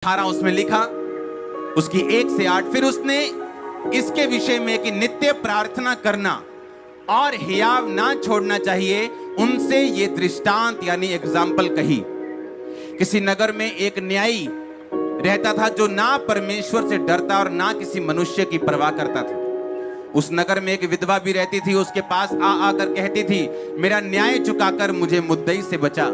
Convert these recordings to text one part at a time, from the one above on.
18 उसमें लिखा, उसकी 1 से 8। फिर उसने इसके विषय में कि नित्य प्रार्थना करना और हियाव ना छोड़ना चाहिए, उनसे ये दृष्टांत यानी एग्जाम्पल कही। किसी नगर में एक न्यायी रहता था जो ना परमेश्वर से डरता और ना किसी मनुष्य की परवाह करता था। उस नगर में एक विधवा भी रहती थी, उसके पास आ आकर कहती थी, मेरा न्याय चुकाकर मुझे मुद्दई से बचा।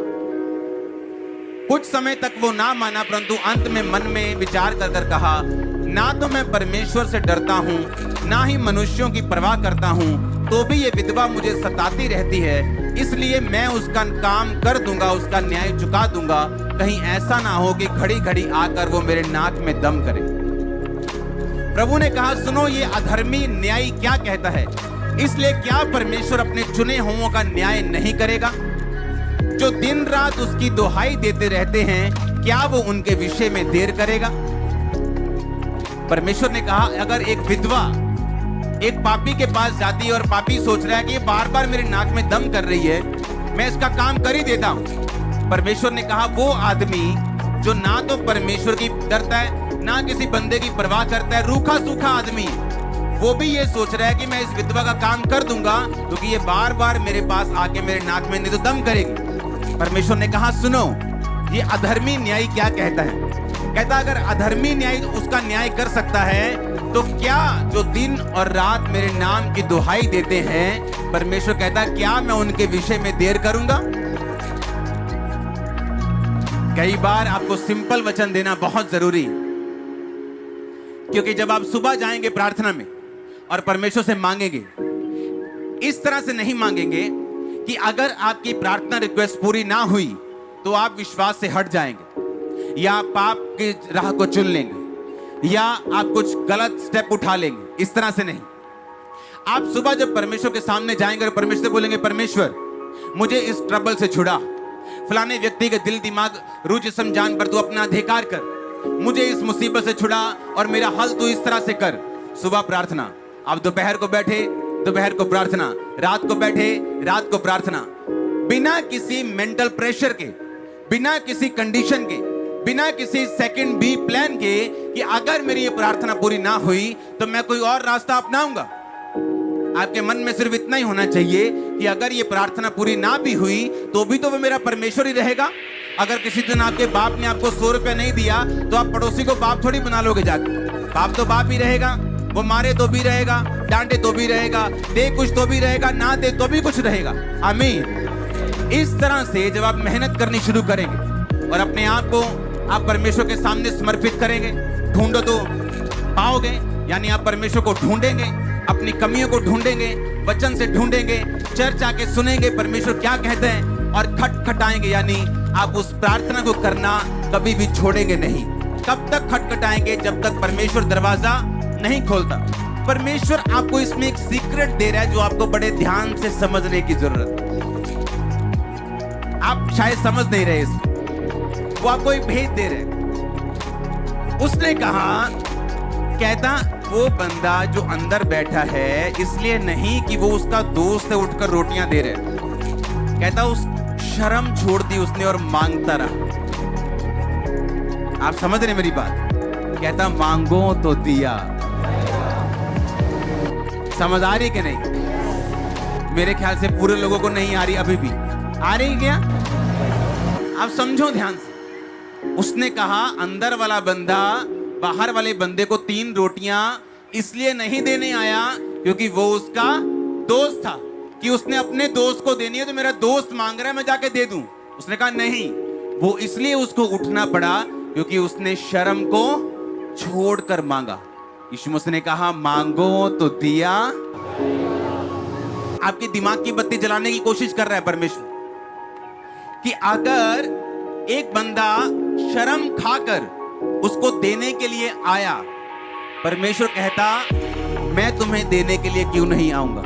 कुछ समय तक वो ना माना, परंतु अंत में मन में विचार कर कर कहा, ना तो मैं परमेश्वर से डरता हूँ, ना ही मनुष्यों की परवाह करता हूँ, तो भी ये विधवा मुझे सताती रहती है, इसलिए मैं उसका काम कर दूंगा, उसका न्याय चुका दूंगा। कहीं ऐसा ना हो कि घड़ी घड़ी आकर वो मेरे नाक में दम करे। प्रभु ने कहा, सुनो ये अधर्मी न्यायी क्या कहता है, इसलिए क्या परमेश्वर अपने चुने हुओं का न्याय नहीं करेगा? जो दिन रात उसकी दुहाई देते रहते हैं, क्या वो उनके विषय में देर करेगा? परमेश्वर ने कहा, अगर एक विधवा एक पापी के पास जाती है और पापी सोच रहा है कि ये बार बार मेरे नाक में दम कर रही है, मैं इसका काम कर ही देता हूं। परमेश्वर ने कहा, वो आदमी जो ना तो परमेश्वर की डरता है, ना किसी बंदे की परवाह करता है, रूखा सूखा आदमी, वो भी ये सोच रहा है कि मैं इस विधवा का काम कर दूंगा, क्योंकि ये बार बार मेरे पास आके मेरे नाक में नहीं तो दम करेगी। परमेश्वर ने कहा, सुनो ये अधर्मी न्यायी क्या कहता है। कहता, अगर अधर्मी न्यायी उसका न्याय कर सकता है, तो क्या जो दिन और रात मेरे नाम की दुहाई देते हैं, परमेश्वर कहता, क्या मैं उनके विषय में देर करूंगा? कई बार आपको सिंपल वचन देना बहुत जरूरी है, क्योंकि जब आप सुबह जाएंगे प्रार्थना में और परमेश्वर से मांगेंगे, इस तरह से नहीं मांगेंगे कि अगर आपकी प्रार्थना रिक्वेस्ट पूरी ना हुई तो आप विश्वास से हट जाएंगे, या पाप की राह को चुन लेंगे, या आप कुछ गलत स्टेप उठा लेंगे। इस तरह से नहीं। आप सुबह जब परमेश्वर के सामने जाएंगे और परमेश्वर से बोलेंगे, परमेश्वर मुझे इस ट्रबल से छुड़ा, फलाने व्यक्ति के दिल दिमाग रूह जिस्म जान पर तू अपना अधिकार कर, मुझे इस मुसीबत से छुड़ा और मेरा हल तू इस तरह से कर। सुबह प्रार्थना। आप दोपहर को बैठे, दोपहर को प्रार्थना, रात को बैठे, रात को प्रार्थना, बिना किसी मेंटल प्रेशर के, बिना किसी कंडीशन के, बिना किसी सेकंड बी प्लान के कि अगर मेरी ये प्रार्थना पूरी ना हुई तो मैं कोई और रास्ता अपनाऊंगा। आपके मन में सिर्फ इतना ही होना चाहिए कि अगर ये प्रार्थना पूरी ना भी हुई तो भी तो वो मेरा परमेश्वर ही रहेगा। अगर किसी दिन आपके बाप ने आपको 100 रुपया नहीं दिया तो आप पड़ोसी को बाप थोड़ी बना लोगे जाके। बाप तो बाप ही रहेगा, वो मारे तो भी रहेगा, डांटे तो भी रहेगा, दे कुछ तो भी रहेगा, ना दे तो भी कुछ रहेगा। आमीन। इस तरह से जब आप मेहनत करनी शुरू करेंगे और अपने आप को आप परमेश्वर के सामने समर्पित करेंगे, ढूंढो तो पाओगे, यानी आप परमेश्वर को ढूंढेंगे, अपनी कमियों को ढूंढेंगे, वचन से ढूंढेंगे, चर्च आके सुनेंगे परमेश्वर क्या कहते हैं और खटखटाएंगे, यानी आप उस प्रार्थना को करना कभी भी छोड़ेंगे नहीं। कब तक खटखटाएंगे? जब तक परमेश्वर दरवाजा नहीं खोलता। परमेश्वर आपको इसमें एक सीक्रेट दे रहा है जो आपको बड़े ध्यान से समझने की जरूरत है। आप शायद समझ नहीं रहे इसको, वो आपको एक भेद दे रहे। उसने कहा, कहता वो बंदा जो अंदर बैठा है, इसलिए नहीं कि वो उसका दोस्त है उठकर रोटियां दे रहे, कहता उस शर्म छोड़ दी उसने और मांगता रहा। आप समझ रहे मेरी बात? कहता मांगो तो दिया। समझ आ रही कि नहीं? मेरे ख्याल से पूरे लोगों को नहीं आ रही, अभी भी आ रही क्या? आप समझो ध्यान से। उसने कहा, अंदर वाला बंदा बाहर वाले बंदे को 3 रोटियां इसलिए नहीं देने आया क्योंकि वो उसका दोस्त था, कि उसने अपने दोस्त को देनी है तो मेरा दोस्त मांग रहा है मैं जाके दे दूं। उसने कहा नहीं, वो इसलिए उसको उठना पड़ा क्योंकि उसने शर्म को छोड़कर मांगा। यीशु मसीह ने कहा, मांगो तो दिया। आपके दिमाग की बत्ती जलाने की कोशिश कर रहा है परमेश्वर, कि अगर एक बंदा शर्म खाकर उसको देने के लिए आया, परमेश्वर कहता मैं तुम्हें देने के लिए क्यों नहीं आऊंगा।